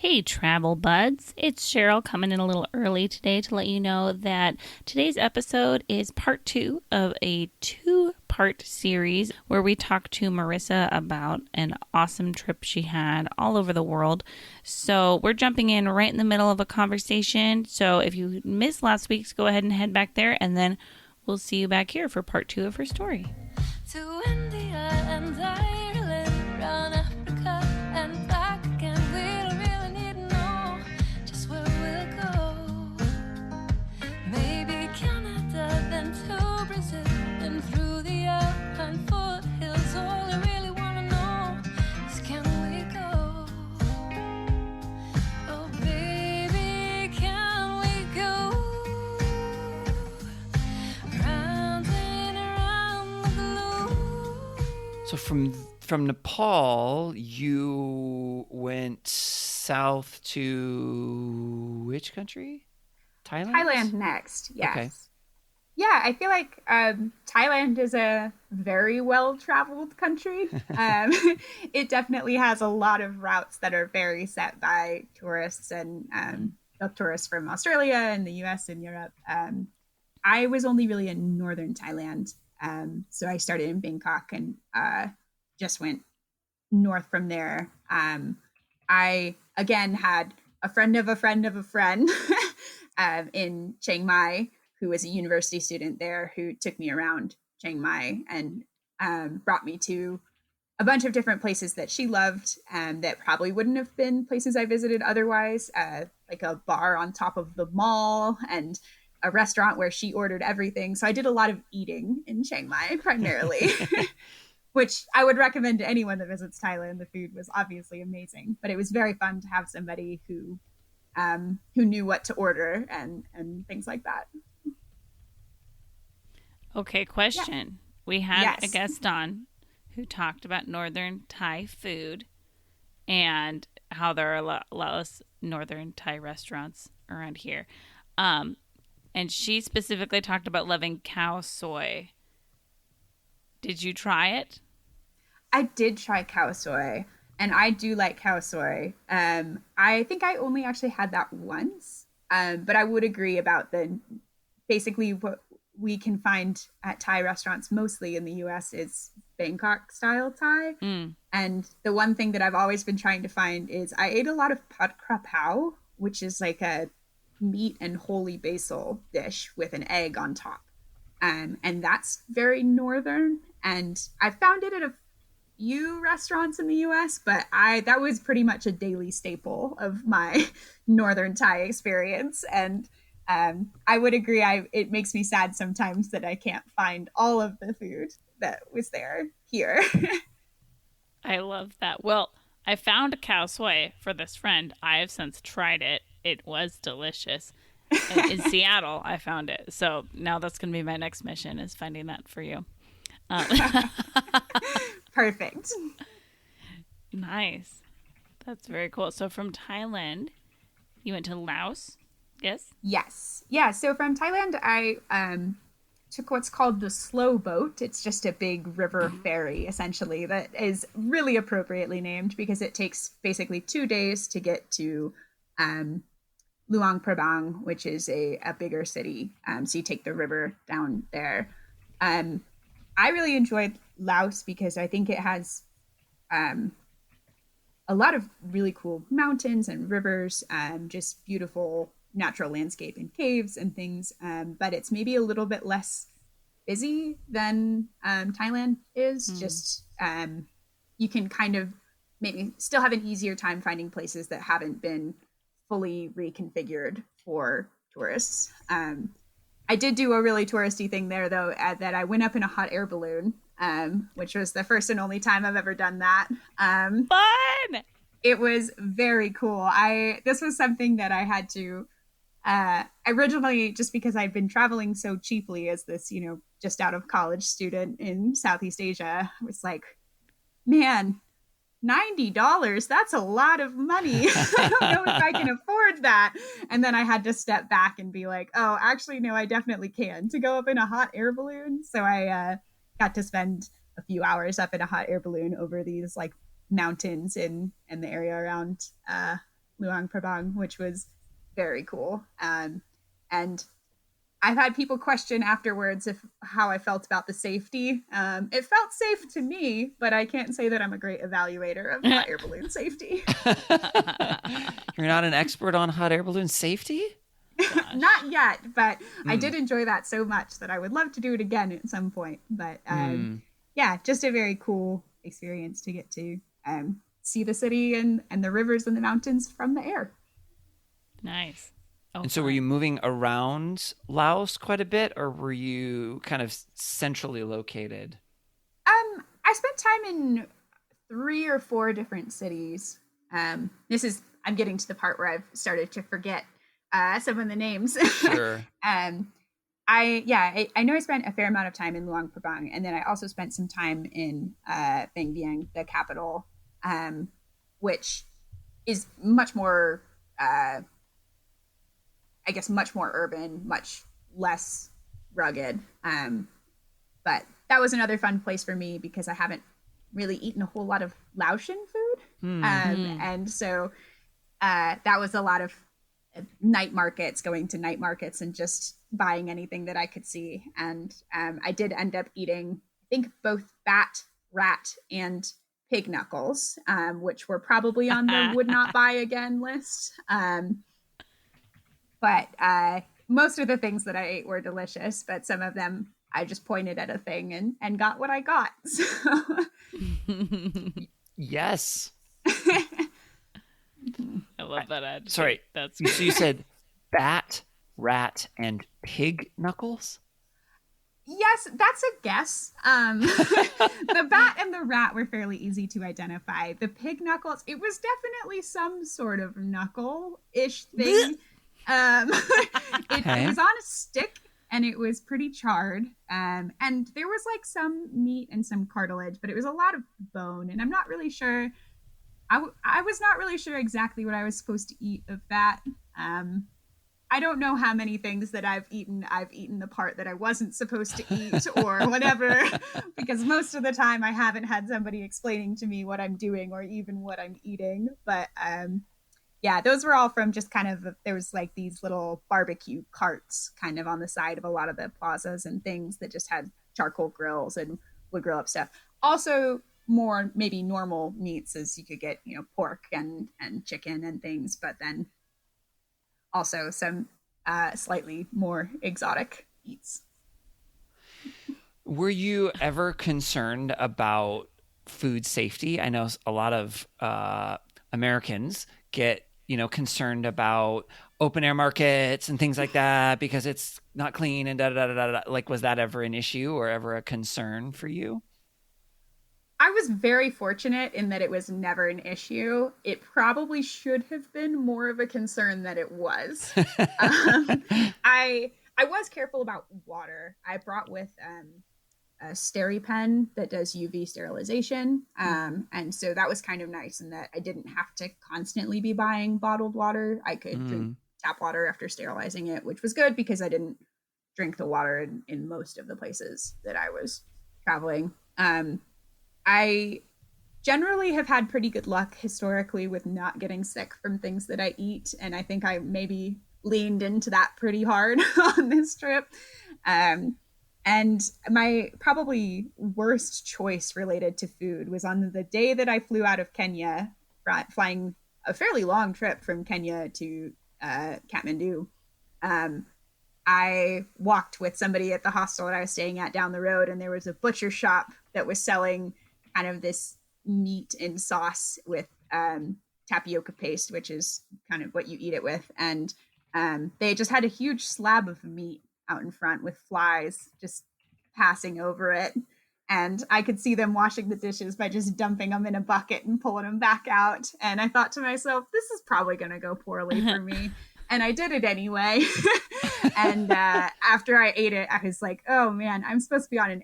Hey, travel buds. It's Cheryl coming in a little early today to let you know that today's episode is part two of a two-part series where we talk to Marissa about an awesome trip she had all over the world. So we're jumping in right in the middle of a conversation. So if you missed last week's, go ahead and head back there, and then we'll see you back here for part two of her story. To India and Ireland, round Africa and back again. We don't really need to know just where we'll go. Maybe Canada, then to Brazil, then through the Alpine foothills. All I really want to know is, can we go? Oh baby, can we go? Round and around the globe. So from Nepal, you went south to which country? Thailand? Thailand next, yes. Okay. Yeah, I feel like Thailand is a very well-traveled country. It definitely has a lot of routes that are very set by tourists and tourists from Australia and the US and Europe. I was only really in northern Thailand. So I started in Bangkok and just went north from there. I, again, had a friend of a friend of a friend in Chiang Mai, who was a university student there, who took me around Chiang Mai and brought me to a bunch of different places that she loved that probably wouldn't have been places I visited otherwise, like a bar on top of the mall and a restaurant where she ordered everything. So I did a lot of eating in Chiang Mai primarily, which I would recommend to anyone that visits Thailand. The food was obviously amazing, but it was very fun to have somebody who knew what to order and things like that. Okay, question. Yeah. We had Yes. a guest on who talked about northern Thai food and how there are a lot of northern Thai restaurants around here. And she specifically talked about loving cow soy. Did you try it? I did try cow soy, and I do like cow soy. I think I only actually had that once, but I would agree about basically what we can find at Thai restaurants mostly in the US is Bangkok style Thai. And the one thing that I've always been trying to find is I ate a lot of pad kra pao, which is like a meat and holy basil dish with an egg on top. And that's very northern. And I found it at a few restaurants in the US, but that was pretty much a daily staple of my northern Thai experience. And I would agree, it makes me sad sometimes that I can't find all of the food that was there here. I love that. Well, I found a cow soy for this friend. I have since tried it. It was delicious. And in Seattle, I found it. So now that's going to be my next mission, is finding that for you. Perfect. Nice. That's very cool. So from Thailand, you went to Laos, yes? Yes. Yeah. So from Thailand, I took what's called the slow boat. It's just a big river ferry, essentially, that is really appropriately named because it takes basically 2 days to get to Luang Prabang, which is a bigger city. So you take the river down there. I really enjoyed Laos because I think it has a lot of really cool mountains and rivers, just beautiful natural landscape and caves and things. But it's maybe a little bit less busy than Thailand is. Just you can kind of maybe still have an easier time finding places that haven't been fully reconfigured for tourists. I did do a really touristy thing there, though, that I went up in a hot air balloon, which was the first and only time I've ever done that. Fun! It was very cool. This was something that I had to originally, just because I'd been traveling so cheaply as this, just out of college student in Southeast Asia, I was like, man, $90, that's a lot of money. I don't know if I can afford that. And then I had to step back and be like, oh, actually, no, I definitely can, to go up in a hot air balloon. So I got to spend a few hours up in a hot air balloon over these like mountains in the area around Luang Prabang, which was very cool. And I've had people question afterwards if how I felt about the safety. It felt safe to me, but I can't say that I'm a great evaluator of hot air balloon safety. You're not an expert on hot air balloon safety? Not yet, but I did enjoy that so much that I would love to do it again at some point. But yeah, just a very cool experience to get to see the city and the rivers and the mountains from the air. Nice. Oh, And so were you moving around Laos quite a bit, or were you kind of centrally located? I spent time in 3 or 4 different cities. I'm getting to the part where I've started to forget some of the names. Sure. I know I spent a fair amount of time in Luang Prabang, and then I also spent some time in Bang Vieng, the capital, which is much more, much more urban, much less rugged. But that was another fun place for me because I haven't really eaten a whole lot of Laotian food. And so that was a lot of going to night markets and just buying anything that I could see. And I did end up eating, I think, both bat, rat, and pig knuckles, which were probably on the would not buy again list. But most of the things that I ate were delicious, but some of them I just pointed at a thing and got what I got. So. Yes. I love that ad. Sorry. That's So you said bat, rat, and pig knuckles? Yes, that's a guess. The bat and the rat were fairly easy to identify. The pig knuckles, it was definitely some sort of knuckle-ish thing. It was on a stick and it was pretty charred. And there was like some meat and some cartilage, but it was a lot of bone. And I'm not really sure. I was not really sure exactly what I was supposed to eat of that. I don't know how many things that I've eaten the part that I wasn't supposed to eat or whatever, because most of the time I haven't had somebody explaining to me what I'm doing or even what I'm eating. But yeah, those were all from just kind of, there was like these little barbecue carts kind of on the side of a lot of the plazas and things that just had charcoal grills and would grill up stuff. Also, more maybe normal meats as you could get, pork and chicken and things, but then also some slightly more exotic eats. Were you ever concerned about food safety? I know a lot of Americans get, concerned about open air markets and things like that because it's not clean and da da da da da. Like, was that ever an issue or ever a concern for you? I was very fortunate in that it was never an issue. It probably should have been more of a concern than it was. I was careful about water. I brought with a SteriPen that does UV sterilization. And so that was kind of nice in that I didn't have to constantly be buying bottled water. I could drink tap water after sterilizing it, which was good because I didn't drink the water in most of the places that I was traveling. I generally have had pretty good luck historically with not getting sick from things that I eat. And I think I maybe leaned into that pretty hard on this trip. And my probably worst choice related to food was on the day that I flew out of Kenya, flying a fairly long trip from Kenya to Kathmandu. I walked with somebody at the hostel that I was staying at down the road, and there was a butcher shop that was selling kind of this meat in sauce with tapioca paste, which is kind of what you eat it with. And they just had a huge slab of meat out in front with flies just passing over it. And I could see them washing the dishes by just dumping them in a bucket and pulling them back out. And I thought to myself, this is probably going to go poorly for me. And I did it anyway. And after I ate it, I was like, oh man, I'm supposed to be on an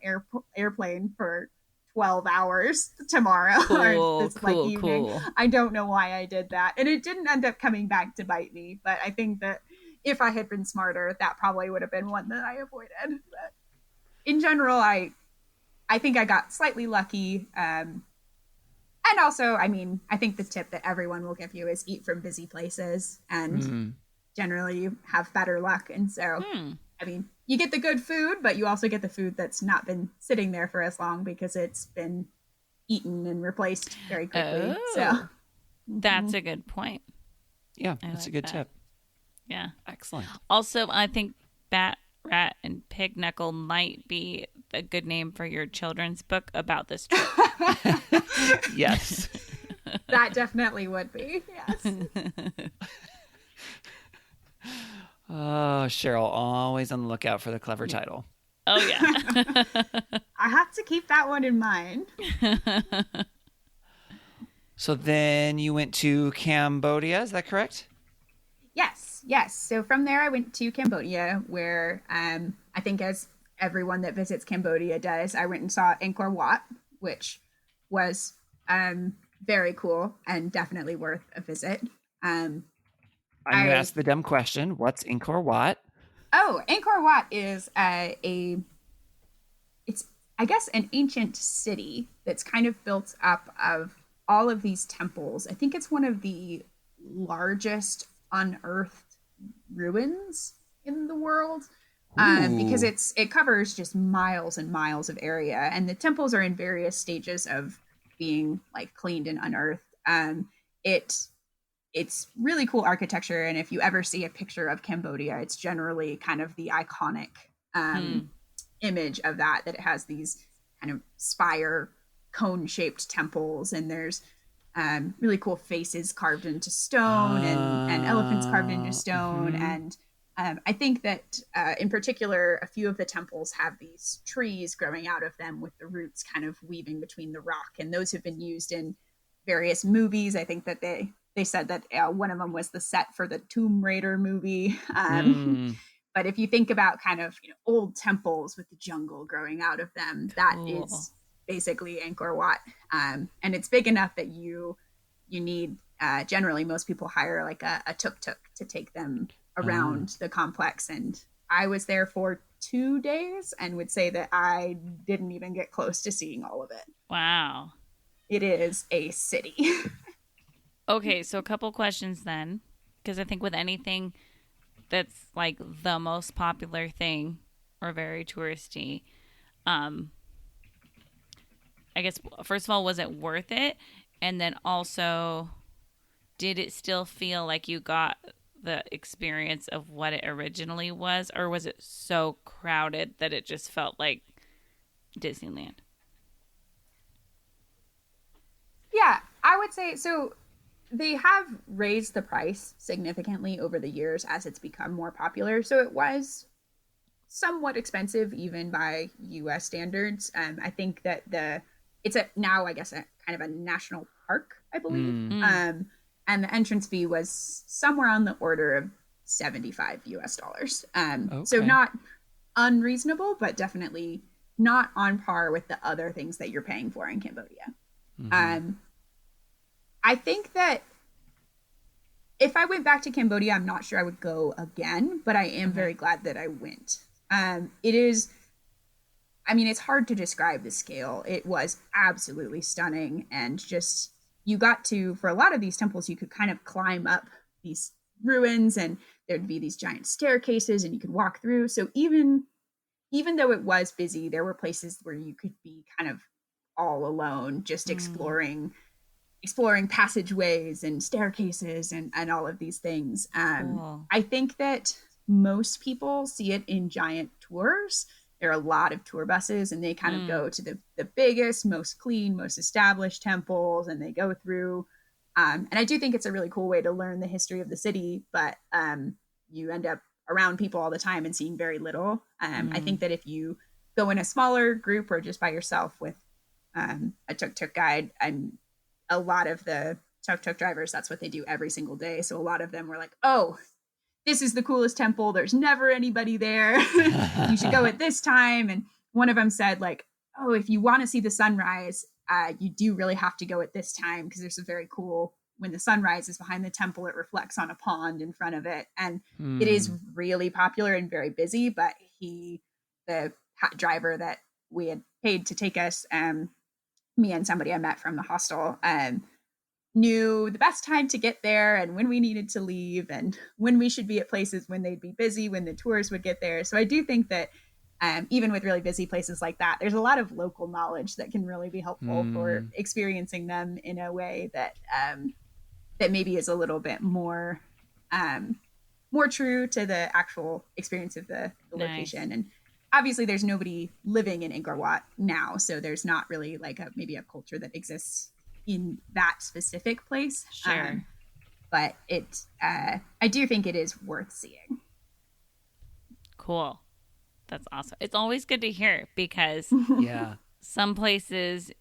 airplane for 12 hours tomorrow or this evening. Cool. I don't know why I did that. And it didn't end up coming back to bite me. But I think that if I had been smarter, that probably would have been one that I avoided. But in general, I think I got slightly lucky. And also, I mean, I think the tip that everyone will give you is eat from busy places, and generally you have better luck. And so, I mean, you get the good food, but you also get the food that's not been sitting there for as long because it's been eaten and replaced very quickly. So That's a good point. Yeah, I that's a like good that. tip. Yeah. Excellent. Also, I think Bat, Rat, and Pig Knuckle might be a good name for your children's book about this trip. Yes. that definitely would be. Yes. Oh, Cheryl, always on the lookout for the clever title. Oh, yeah. I have to keep that one in mind. So then you went to Cambodia, is that correct? Yes, yes. So from there, I went to Cambodia, where I think, as everyone that visits Cambodia does, I went and saw Angkor Wat, which was very cool and definitely worth a visit. I'm going to ask the dumb question. What's Angkor Wat? Angkor Wat is it's, I guess, an ancient city that's kind of built up of all of these temples. I think it's one of the largest unearthed ruins in the world, because it covers just miles and miles of area, and the temples are in various stages of being like cleaned and unearthed. It's really cool architecture, and if you ever see a picture of Cambodia, it's generally kind of the iconic image of that it has these kind of spire cone shaped temples, and there's really cool faces carved into stone, and elephants carved into stone. And I think that in particular, a few of the temples have these trees growing out of them with the roots kind of weaving between the rock, and those have been used in various movies. I think that they said that one of them was the set for the Tomb Raider movie. But if you think about kind of old temples with the jungle growing out of them, that is basically Angkor Wat. And it's big enough that you need, generally most people hire like a tuk-tuk to take them around the complex. And I was there for 2 days and would say that I didn't even get close to seeing all of it. Wow. It is a city. Okay, so a couple questions then, because I think with anything that's like the most popular thing or very touristy, I guess first of all, was it worth it? And then also, did it still feel like you got the experience of what it originally was, or was it so crowded that it just felt like Disneyland? Yeah, I would say so. They have raised the price significantly over the years as it's become more popular. So it was somewhat expensive even by US standards. I think that it's now, I guess, a kind of a national park, I believe. And the entrance fee was somewhere on the order of $75 US. So not unreasonable, but definitely not on par with the other things that you're paying for in Cambodia. I think that if I went back to Cambodia, I'm not sure I would go again, but I am very glad that I went. It is, I mean, it's hard to describe the scale. It was absolutely stunning. And just, you got to, for a lot of these temples, you could kind of climb up these ruins, and there'd be these giant staircases and you could walk through. So even though it was busy, there were places where you could be kind of all alone, just exploring passageways and staircases and all of these things. I think that most people see it in giant tours. There are a lot of tour buses, and they kind of go to the biggest, most clean, most established temples, and they go through. And I do think it's a really cool way to learn the history of the city, but you end up around people all the time and seeing very little. I think that if you go in a smaller group or just by yourself with a tuk-tuk guide, a lot of the tuk-tuk drivers, that's what they do every single day. So a lot of them were like, oh, this is the coolest temple. There's never anybody there. You should go at this time. And one of them said, like, oh, if you want to see the sunrise, you do really have to go at this time, because there's a very cool, when the sun rises behind the temple, it reflects on a pond in front of it. And it is really popular and very busy. But the driver that we had paid to take us, me and somebody I met from the hostel knew the best time to get there and when we needed to leave and when we should be at places when they'd be busy, when the tours would get there. So I do think that even with really busy places like that, there's a lot of local knowledge that can really be helpful for experiencing them in a way that that maybe is a little bit more more true to the actual experience of the location. And obviously there's nobody living in Angkor Wat now, so there's not really like maybe a culture that exists in that specific place. Sure. But it I do think it is worth seeing. Cool. That's awesome. It's always good to hear because Yeah. some places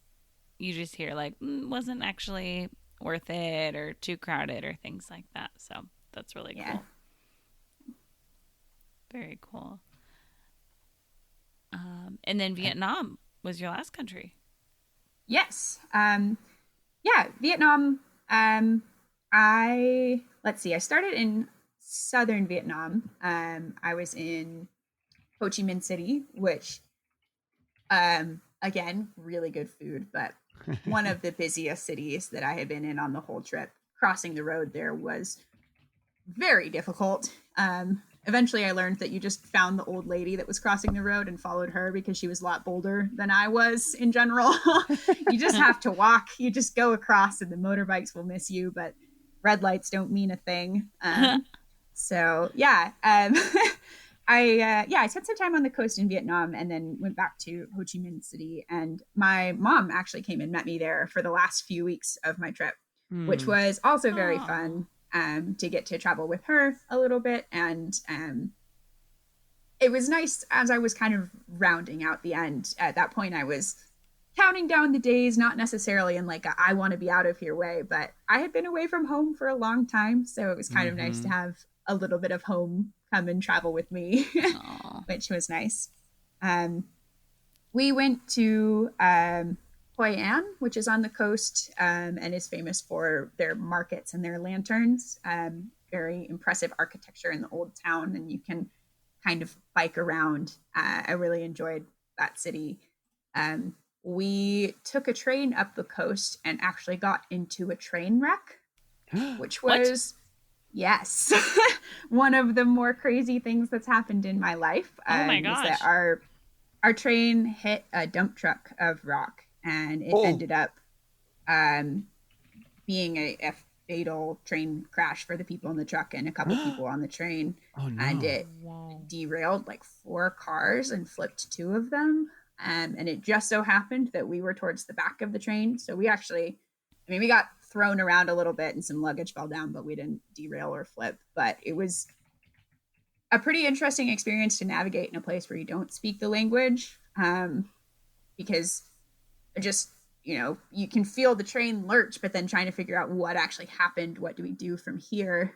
you just hear like wasn't actually worth it or too crowded or things like that. So that's really cool. Very cool. And then Vietnam was your last country. Yes. Vietnam. Let's see. I started in southern Vietnam. I was in Ho Chi Minh City, which, again, really good food, but one of the busiest cities that I had been in on the whole trip. Crossing the road there was very difficult. Eventually I learned that you just found the old lady that was crossing the road and followed her because she was a lot bolder than I was in general. You just have to walk. You just go across and the motorbikes will miss you, but red lights don't mean a thing. I spent some time on the coast in Vietnam and then went back to Ho Chi Minh City. And my mom actually came and met me there for the last few weeks of my trip, which was also very fun. To get to travel with her a little bit. And it was nice as I was kind of rounding out the end. At that point, I was counting down the days, not necessarily in like a, I want to be out of here way, but I had been away from home for a long time. So it was kind of nice to have a little bit of home come and travel with me, which was nice. We went to Hoi An, which is on the coast and is famous for their markets and their lanterns. Very impressive architecture in the old town, and you can kind of bike around. I really enjoyed that city. We took a train up the coast and actually got into a train wreck, which was, yes, one of the more crazy things that's happened in my life. Oh my gosh. Is that our train hit a dump truck of rock. And it ended up being a fatal train crash for the people in the truck and a couple people on the train. Oh, no. And it derailed like 4 cars and flipped 2 of them. And it just so happened that we were towards the back of the train. So we got thrown around a little bit and some luggage fell down, but we didn't derail or flip. But it was a pretty interesting experience to navigate in a place where you don't speak the language because just, you can feel the train lurch, but then trying to figure out what actually happened, what do we do from here,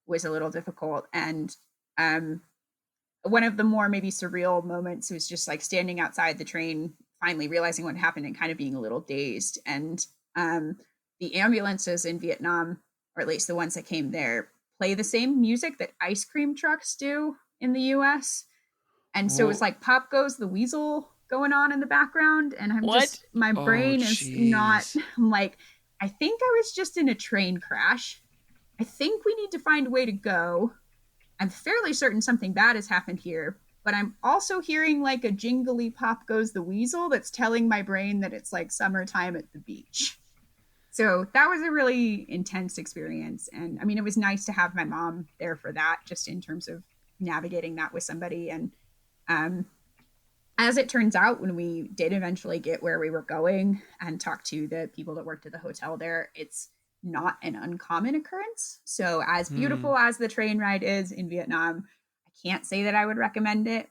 was a little difficult. And one of the more maybe surreal moments was just like standing outside the train, finally realizing what happened and kind of being a little dazed. And the ambulances in Vietnam, or at least the ones that came there, play the same music that ice cream trucks do in the US. And so it's like Pop Goes the Weasel going on in the background, and my brain is not, I'm like, I think I was just in a train crash. I think we need to find a way to go. I'm fairly certain something bad has happened here, but I'm also hearing like a jingly Pop Goes the Weasel that's telling my brain that it's like summertime at the beach. So that was a really intense experience. And I mean, it was nice to have my mom there for that, just in terms of navigating that with somebody. And as it turns out, when we did eventually get where we were going and talk to the people that worked at the hotel there, it's not an uncommon occurrence. So as beautiful as the train ride is in Vietnam, I can't say that I would recommend it.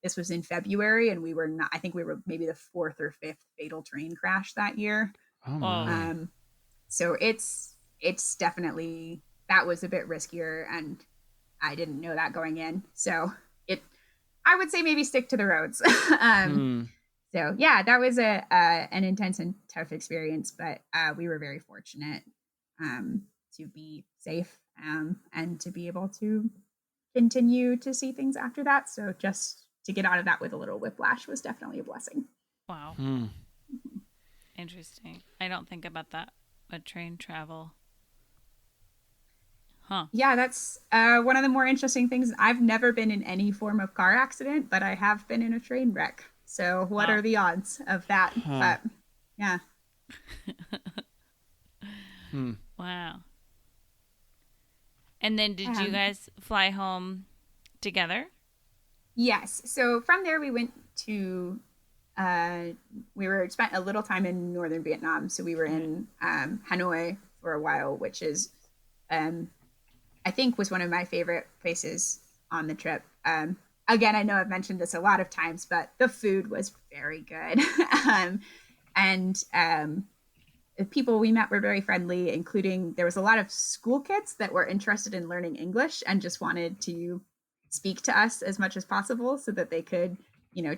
This was in February, and we were not, I think we were maybe the 4th or 5th fatal train crash that year. Oh my. So it's definitely, that was a bit riskier, and I didn't know that going in. So I would say maybe stick to the roads. So yeah, that was an intense and tough experience, but we were very fortunate to be safe and to be able to continue to see things after that. So just to get out of that with a little whiplash was definitely a blessing. Wow. Interesting. I don't think about that. A train travel. Huh. Yeah, that's one of the more interesting things. I've never been in any form of car accident, but I have been in a train wreck. So what Wow. are the odds of that? Huh. But yeah. Hmm. Wow. And then did you Um, guys fly home together? yes. So from there we went to uh, we were spent a little time in northern Vietnam. So we were in Hanoi for a while, which is um, I think was one of my favorite places on the trip. Again, I know I've mentioned this a lot of times, but the food was very good. And the people we met were very friendly, including there was a lot of school kids that were interested in learning English and just wanted to speak to us as much as possible so that they could,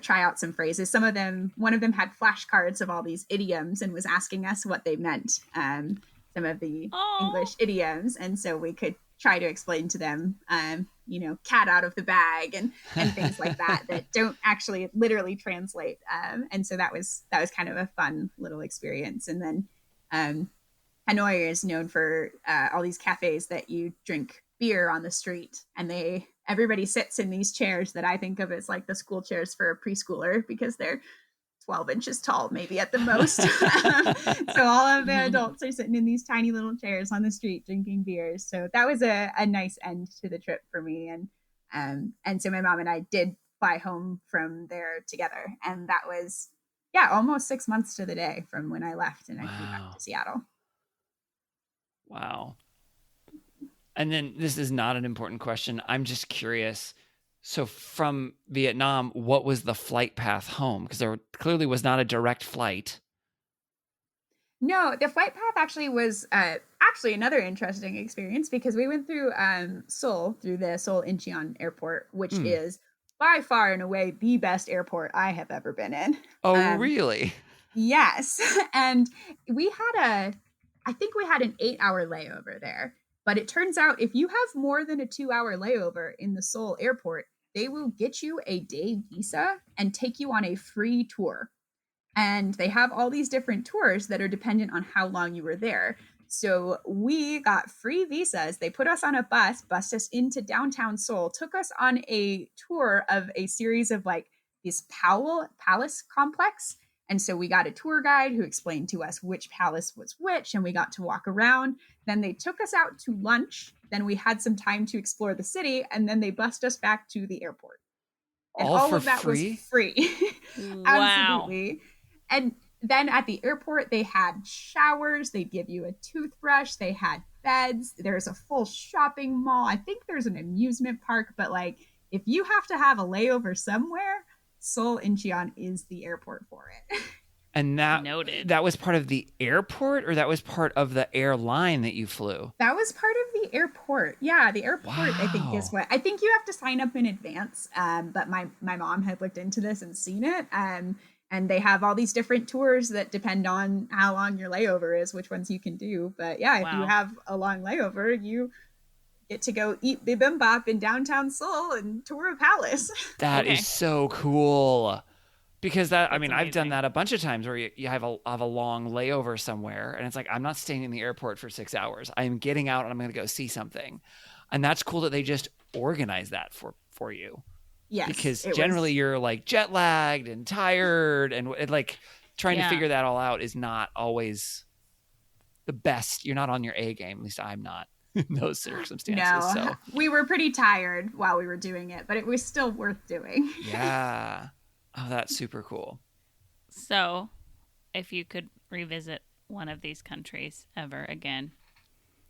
try out some phrases. One of them had flashcards of all these idioms and was asking us what they meant, some of the Oh. English idioms. And so we could try to explain to them, cat out of the bag and things like that that don't actually literally translate. And so that was kind of a fun little experience. And then Hanoi is known for all these cafes that you drink beer on the street, and everybody sits in these chairs that I think of as like the school chairs for a preschooler because they're 12 inches tall, maybe at the most. So all of the adults are sitting in these tiny little chairs on the street drinking beers. So that was a nice end to the trip for me. And so my mom and I did fly home from there together. And that was, almost 6 months to the day from when I left and I flew back Wow. to Seattle. Wow. And then this is not an important question. I'm just curious. So from Vietnam, what was the flight path home? Because there clearly was not a direct flight. No, the flight path actually was another interesting experience because we went through Seoul, through the Seoul Incheon Airport, which is by far and away the best airport I have ever been in. Oh, really? Yes. And I think we had an 8-hour layover there. But it turns out if you have more than a 2-hour layover in the Seoul airport, they will get you a day visa and take you on a free tour. And they have all these different tours that are dependent on how long you were there. So we got free visas. They put us on a bus, bussed us into downtown Seoul, took us on a tour of a series of like this palace complex. And so we got a tour guide who explained to us which palace was which, and we got to walk around. Then they took us out to lunch. Then we had some time to explore the city, and then they bussed us back to the airport. And All for of that free? was free. Wow. Absolutely. And then at the airport, they had showers. They'd give you a toothbrush. They had beds. There's a full shopping mall. I think there's an amusement park. But like, if you have to have a layover somewhere, Seoul Incheon is the airport for it. And Noted. that was part of the airport, or that was part of the airline that you flew? That was part of the airport. Yeah, the airport, I think, is Wow. what I think you have to sign up in advance. But my mom had looked into this and seen it. And they have all these different tours that depend on how long your layover is, which ones you can do. But yeah, if you Wow. have a long layover, you get to go eat bibimbap in downtown Seoul and tour a palace. That Okay. is so cool. Because I've done amazing. that a bunch of times where you have a long layover somewhere, and it's like, I'm not staying in the airport for 6 hours. I'm getting out and I'm going to go see something. And that's cool that they just organize that for you. Yes, Because it generally was. you're like jet lagged and tired, and like trying to Yeah. figure that all out is not always the best. You're not on your A game. At least I'm not in those circumstances. No, So we were pretty tired while we were doing it, but it was still worth doing. yeah. Oh, that's super cool. So, if you could revisit one of these countries ever again,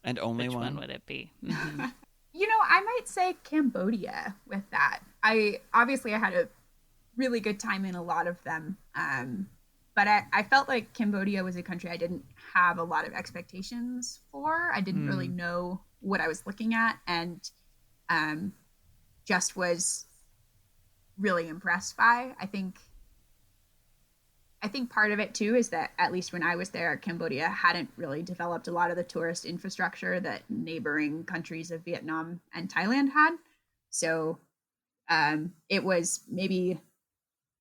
And only which one one. would it be? Mhm. I might say Cambodia with that. I had a really good time in a lot of them. But I felt like Cambodia was a country I didn't have a lot of expectations for. I didn't really know what I was looking at, and just was really impressed by. I think part of it too is that at least when I was there, Cambodia hadn't really developed a lot of the tourist infrastructure that neighboring countries of Vietnam and Thailand had. So it was maybe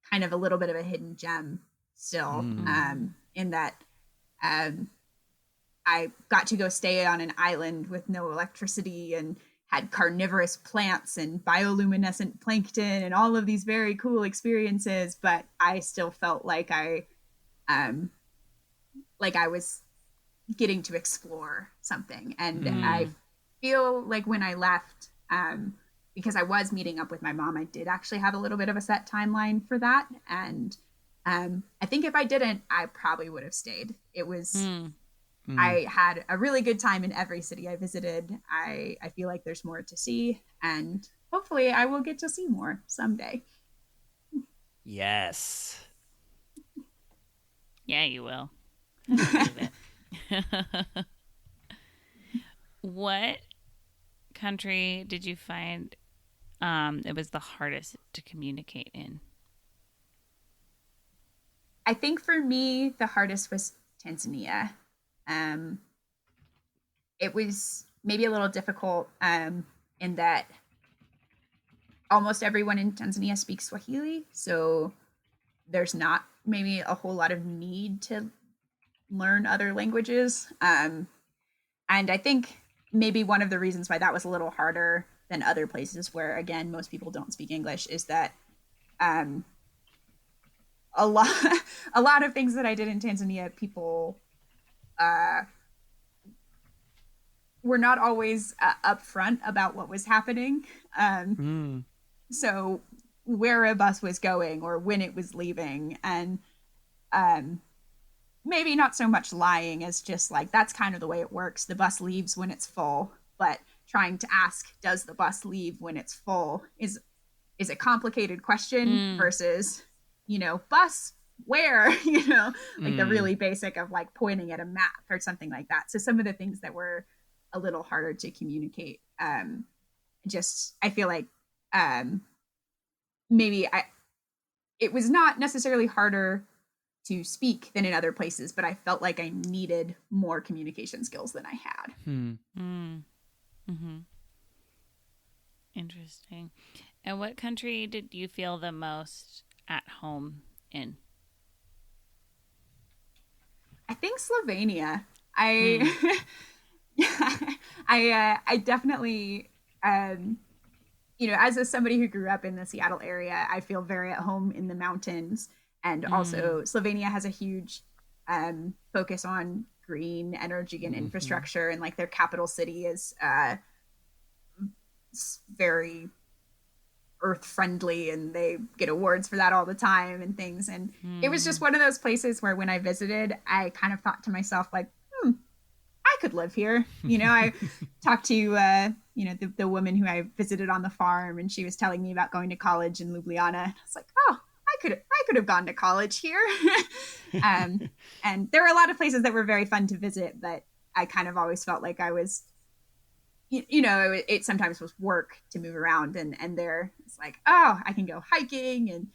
kind of a little bit of a hidden gem still. in that I got to go stay on an island with no electricity and had carnivorous plants and bioluminescent plankton and all of these very cool experiences, but I still felt like I was getting to explore something. And I feel like when I left, because I was meeting up with my mom, I did actually have a little bit of a set timeline for that. And I think if I didn't, I probably would have stayed. It was, I had a really good time in every city I visited. I feel like there's more to see, and hopefully I will get to see more someday. Yes. Yeah, you will. I believe it. What country did you find it was the hardest to communicate in? I think for me, the hardest was Tanzania. It was maybe a little difficult in that almost everyone in Tanzania speaks Swahili, so there's not maybe a whole lot of need to learn other languages. And I think maybe one of the reasons why that was a little harder than other places where, again, most people don't speak English is that a lot a lot of things that I did in Tanzania, people were not always upfront about what was happening. So where a bus was going or when it was leaving, and maybe not so much lying as just like, that's kind of the way it works. The bus leaves when it's full, but trying to ask, does the bus leave when it's full is a complicated question versus, bus where, like the really basic of like pointing at a map or something like that. So some of the things that were a little harder to communicate, I feel like it was not necessarily harder to speak than in other places, but I felt like I needed more communication skills than I had. Interesting. And what country did you feel the most at home in? I think Slovenia. I definitely, as somebody who grew up in the Seattle area, I feel very at home in the mountains. And also Slovenia has a huge focus on green energy and infrastructure. And like their capital city is very earth friendly, and they get awards for that all the time and things. And it was just one of those places where when I visited, I kind of thought to myself like, I could live here. I talked to, the woman who I visited on the farm, and she was telling me about going to college in Ljubljana. I was like, oh, I could have gone to college here. And there were a lot of places that were very fun to visit, but I kind of always felt like I was, it sometimes was work to move around, and there it's like, oh, I can go hiking and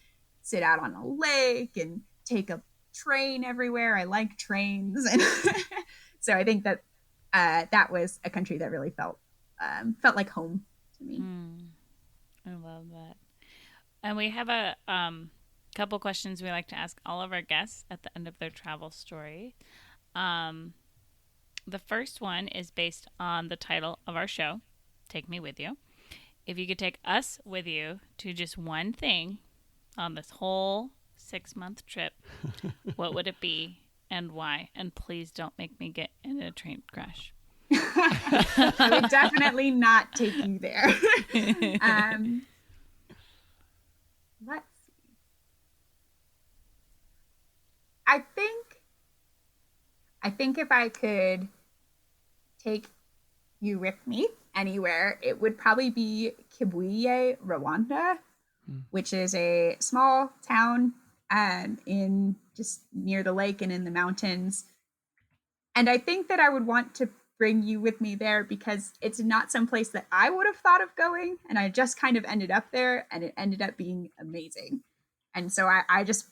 sit out on a lake and take a train everywhere. I like trains. And so I think that that was a country that really felt like home to me. I love that. And we have a couple questions we like to ask all of our guests at the end of their travel story. The first one is based on the title of our show, Take Me With You. If you could take us with you to just one thing on this whole 6-month trip, what would it be and why? And please don't make me get in a train crash. I would definitely not take you there. Let's see. I think if I could take you with me anywhere, it would probably be Kibuye, Rwanda, which is a small town in just near the lake and in the mountains. And I think that I would want to bring you with me there because it's not some place that I would have thought of going. And I just kind of ended up there, and it ended up being amazing. And so I just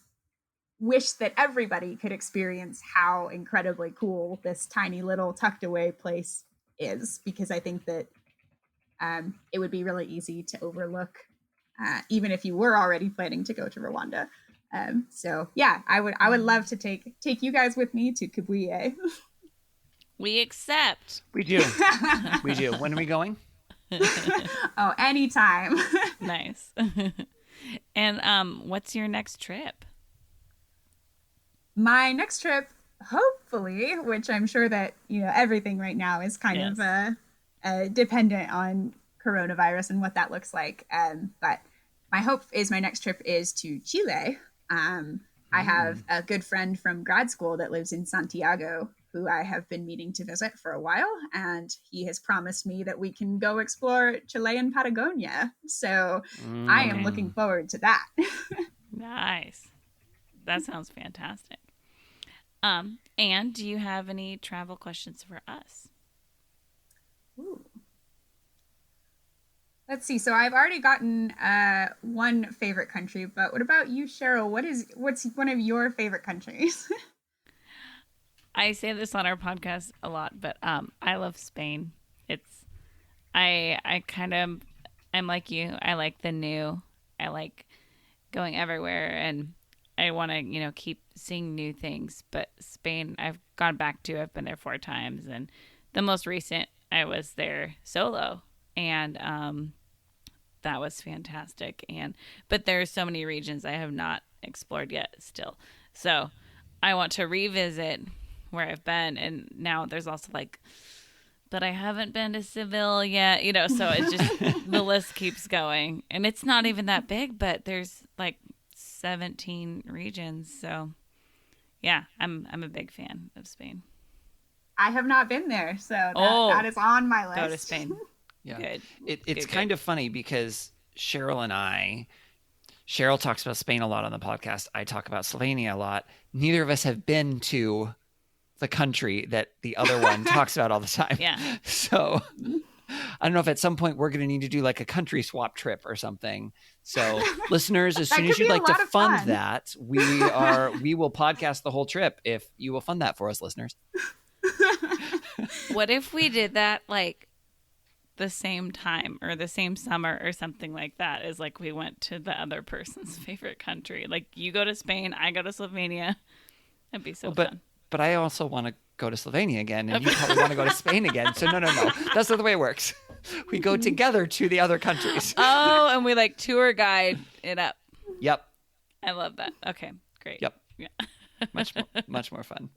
wish that everybody could experience how incredibly cool this tiny little tucked away place is, because I think that it would be really easy to overlook, even if you were already planning to go to Rwanda. So yeah, I would love to take you guys with me to Cambodia. We accept. We do. We do. When are we going? Oh, anytime. Nice. And what's your next trip? My next trip, hopefully, which I'm sure that everything right now is kind Yes. of dependent on coronavirus and what that looks like. But my hope is my next trip is to Chile. I have a good friend from grad school that lives in Santiago who I have been meaning to visit for a while, and he has promised me that we can go explore Chilean Patagonia. So I am looking forward to that. Nice. That sounds fantastic. And do you have any travel questions for us? Ooh. Let's see. So I've already gotten one favorite country, but what about you, Cheryl? What's one of your favorite countries? I say this on our podcast a lot, but I love Spain. I kind of, I'm like you. I like the new. I like going everywhere, and I want to, keep seeing new things. But Spain, I've gone back to. I've been there 4 times, and the most recent, I was there solo, and that was fantastic. But there's so many regions I have not explored yet still. So I want to revisit where I've been, and now there's also but I haven't been to Seville yet, so it's just the list keeps going, and it's not even that big, but there's 17 regions. So yeah, I'm a big fan of Spain. I have not been there, so that is on my list. Go to Spain. Yeah. Good. It's Good. kind of funny because Cheryl talks about Spain a lot on the podcast. I talk about Slovenia a lot. Neither of us have been to the country that the other one talks about all the time. Yeah. So I don't know if at some point we're going to need to do a country swap trip or something. So listeners, as That soon could as be you'd a like to lot of fund fun. that, we will podcast the whole trip if you will fund that for us, listeners. What if we did that the same time or the same summer or something like that, is we went to the other person's favorite country? You go to Spain, I go to Slovenia. That'd be so fun. But I also want to go to Slovenia again, and you probably want to go to Spain again. So no. That's not the way it works. We go together to the other countries. Oh, and we tour guide it up. Yep. I love that. Okay, great. Yep. Yeah. Much more fun.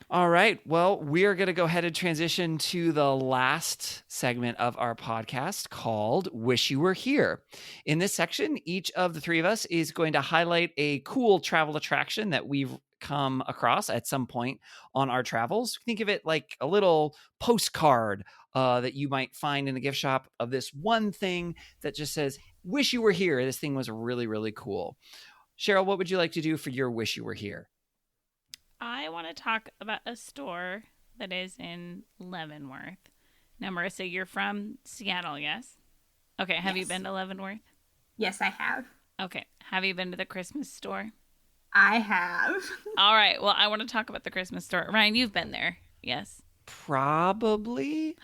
All right. Well, we are going to go ahead and transition to the last segment of our podcast called Wish You Were Here. In this section, each of the 3 of us is going to highlight a cool travel attraction that we've come across at some point on our travels. Think of it like a little postcard that you might find in a gift shop of this one thing that just says, wish you were here. This thing was really, really cool. Cheryl, what would you like to do for your wish you were here? I want to talk about a store that is in Leavenworth. Now, Marissa, you're from Seattle, yes? Okay, have you Yes. been to Leavenworth? Yes, I have. Okay, have you been to the Christmas store? I have. All right, well, I want to talk about the Christmas store. Ryan, you've been there, yes? Probably.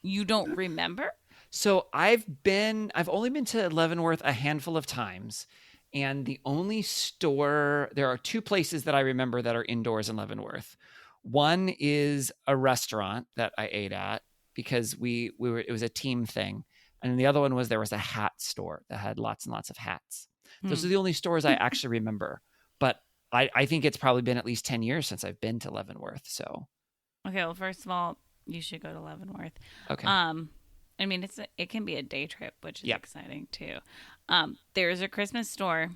You don't remember? So I've only been to Leavenworth a handful of times. And the only store, there are 2 places that I remember that are indoors in Leavenworth. One is a restaurant that I ate at because it was a team thing. And the other one was there was a hat store that had lots and lots of hats. Those are the only stores I actually remember. But I think it's probably been at least 10 years since I've been to Leavenworth. So, Okay, well, first of all, you should go to Leavenworth. okay. I mean, it can be a day trip, which is Yep. exciting too. There's a Christmas store.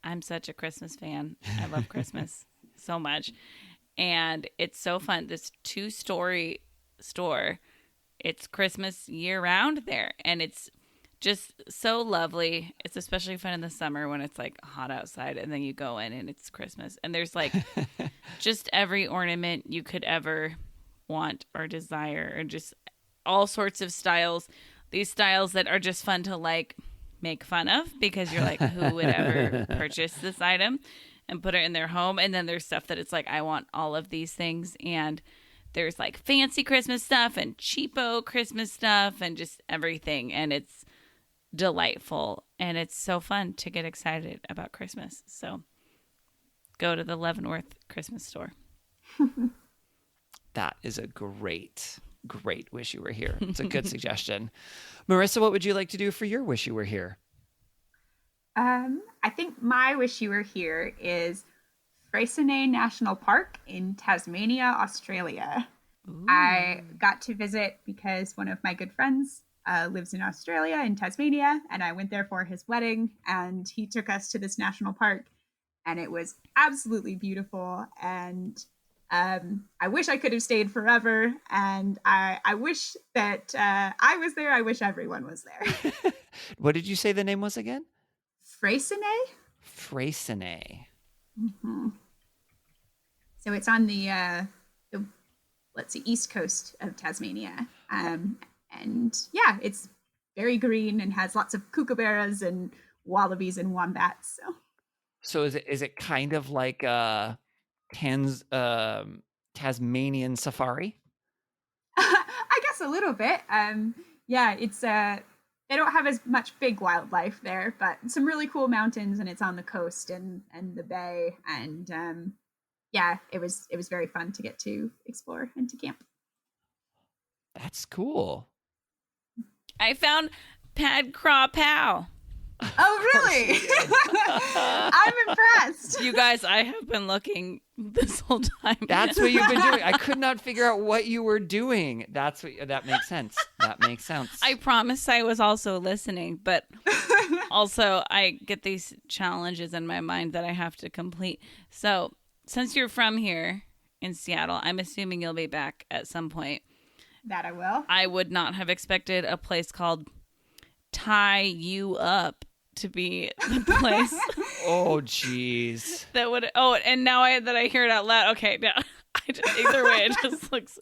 I'm such a Christmas fan. I love Christmas so much. And it's so fun. This 2-story store. It's Christmas year round there. And it's just so lovely. It's especially fun in the summer when it's hot outside and then you go in and it's Christmas. And there's just every ornament you could ever want or desire, or just all sorts of styles. These styles that are just fun to make fun of because you're who would ever purchase this item and put it in their home? And then there's stuff that it's I want all of these things. And there's fancy Christmas stuff and cheapo Christmas stuff and just everything. And it's delightful. And it's so fun to get excited about Christmas. So go to the Leavenworth Christmas store. That is a great wish you were here. It's a good suggestion. Marissa, what would you like to do for your wish you were here? I think my wish you were here is Freycinet National Park in Tasmania, Australia. Ooh. I got to visit because one of my good friends lives in Australia, in Tasmania, and I went there for his wedding, and he took us to this national park, and it was absolutely beautiful. And I wish I could have stayed forever, and I wish that I was there. I wish everyone was there. What did you say the name was again? Freycinet? Freycinet. Mm-hmm. So it's on the east coast of Tasmania. And yeah, it's very green and has lots of kookaburras and wallabies and wombats. So is it kind of like a Tasmanian safari? I guess a little bit. Yeah, it's they don't have as much big wildlife there, but some really cool mountains, and it's on the coast and the bay, and yeah, it was very fun to get to explore and to camp. That's cool. I found Pad Craw Pow. Oh, really? I'm impressed. You guys, I have been looking this whole time. That's what you've been doing. I could not figure out what you were doing. That makes sense. That makes sense. I promise I was also listening, but also I get these challenges in my mind that I have to complete. So since you're from here in Seattle, I'm assuming you'll be back at some point. That I will. I would not have expected a place called Tie You Up to be the place. Oh, jeez. That would. Oh, and now that I hear it out loud. Okay, now either way, it just looks.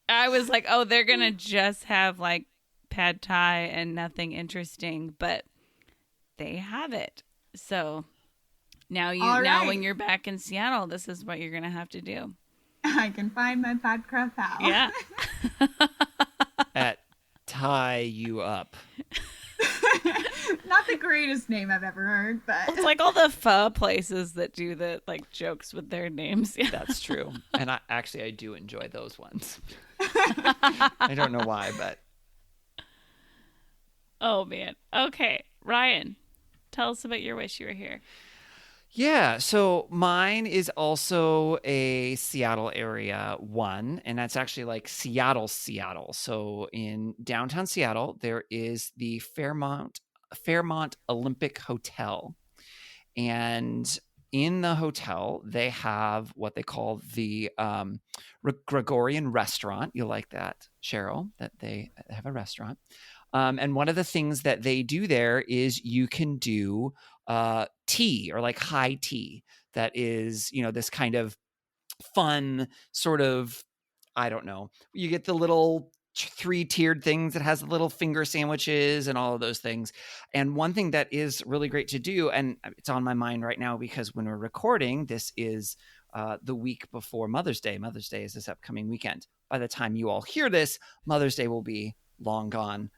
I was like, oh, they're gonna just have like pad thai and nothing interesting, but they have it. So now now when you're back in Seattle, this is what you're gonna have to do. I can find my Pad Craw Pow. Yeah. At Tie You Up. Not the greatest name I've ever heard, but It's like all the pho places that do the like jokes with their names. Yeah. That's true. And I do enjoy those ones. I don't know why, but. Oh, man. Okay. Ryan, tell us about your wish you were here. Yeah, so mine is also a Seattle area one, and that's actually like Seattle. So in downtown Seattle, there is the Fairmont Olympic Hotel. And in the hotel, they have what they call the Gregorian restaurant. You'll like that, Cheryl, that they have a restaurant. And one of the things that they do there is you can do tea or like high tea that is, this kind of fun sort of, I don't know, you get the little 3-tiered things that has little finger sandwiches and all of those things. And one thing that is really great to do, and it's on my mind right now because when we're recording, this is the week before Mother's Day. Mother's Day is this upcoming weekend. By the time you all hear this, Mother's Day will be long gone.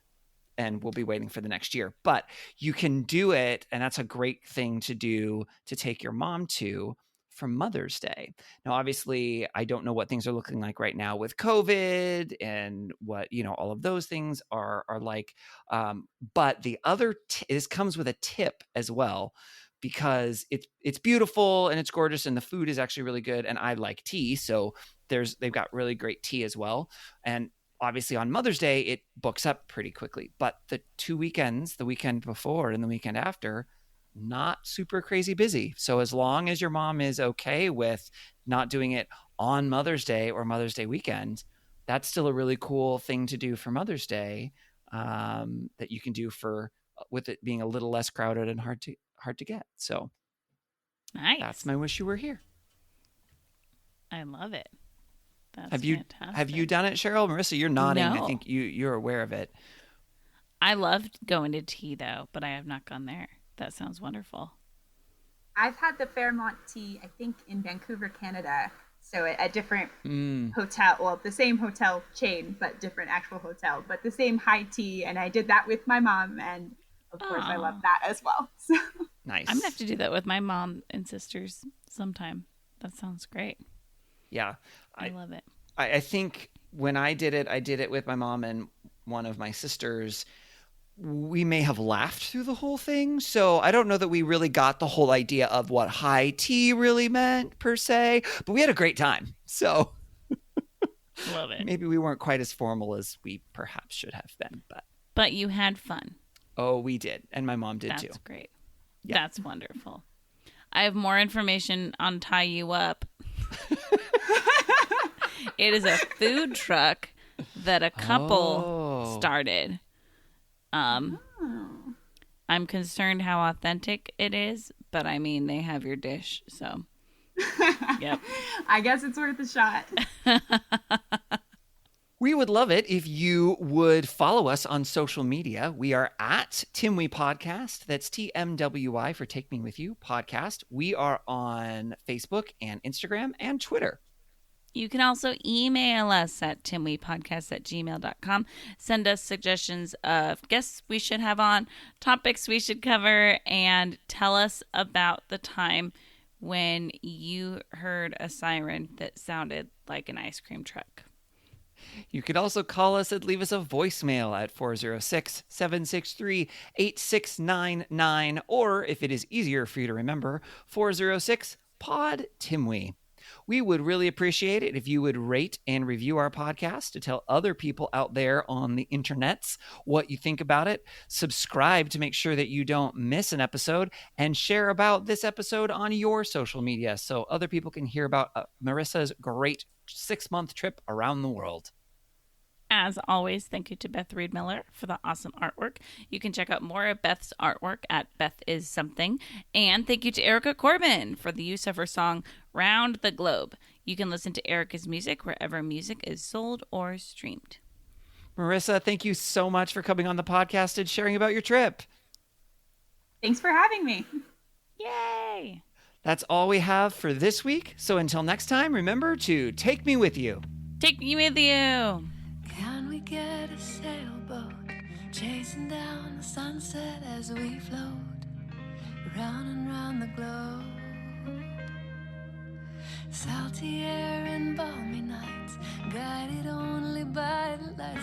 And we'll be waiting for the next year. But you can do it, and that's a great thing to do to take your mom to for Mother's Day. Now, obviously, I don't know what things are looking like right now with COVID and what, all of those things are like. But the other, this comes with a tip as well, because it's beautiful and it's gorgeous and the food is actually really good. And I like tea. So they've got really great tea as well. And obviously on Mother's Day, it books up pretty quickly, but the 2 weekends, the weekend before and the weekend after, not super crazy busy. So as long as your mom is okay with not doing it on Mother's Day or Mother's Day weekend, that's still a really cool thing to do for Mother's Day that you can do with it being a little less crowded and hard to get. So nice. That's my wish you were here. I love it. That's have fantastic. you done it, Cheryl? Marissa, you're nodding. No. I think you're aware of it. I loved going to tea though, but I have not gone there. That sounds wonderful. I've had the Fairmont tea, I think, in Vancouver, Canada. So a different hotel, well, the same hotel chain, but different actual hotel, but the same high tea. And I did that with my mom, and of course, I Aw. love that as well. So Nice. I'm gonna have to do that with my mom and sisters sometime. That sounds great. Yeah. I love it. I think when I did it with my mom and one of my sisters. We may have laughed through the whole thing. So I don't know that we really got the whole idea of what high tea really meant per se, but we had a great time. So Love it. maybe we weren't quite as formal as we perhaps should have been, But you had fun. oh, we did. And my mom did That's too. great. Yeah. That's wonderful. I have more information on Tie You Up. It is a food truck that a couple started. I'm concerned how authentic it is, but I mean, they have your dish, so. Yep. I guess it's worth a shot. We would love it if you would follow us on social media. We are at Timwy Podcast. That's TMWI for Take Me With You Podcast. We are on Facebook and Instagram and Twitter. You can also email us at timwepodcast@gmail.com. Send us suggestions of guests we should have on, topics we should cover, and tell us about the time when you heard a siren that sounded like an ice cream truck. You could also call us and leave us a voicemail at 406-763-8699, or if it is easier for you to remember, 406-POD-TIMWE. We would really appreciate it if you would rate and review our podcast to tell other people out there on the internets what you think about it. Subscribe to make sure that you don't miss an episode, and share about this episode on your social media so other people can hear about Marissa's great 6-month trip around the world. As always, thank you to Beth Reed Miller for the awesome artwork. You can check out more of Beth's artwork at Beth Is Something. And thank you to Erica Corbin for the use of her song Round the Globe. You can listen to Erica's music wherever music is sold or streamed. Marissa, thank you so much for coming on the podcast and sharing about your trip. Thanks for having me. Yay! That's all we have for this week. So until next time, remember to take me with you. Take me with you. Can we get a sailboat chasing down the sunset as we float round and round the globe? Salty air and balmy nights, guided only by the light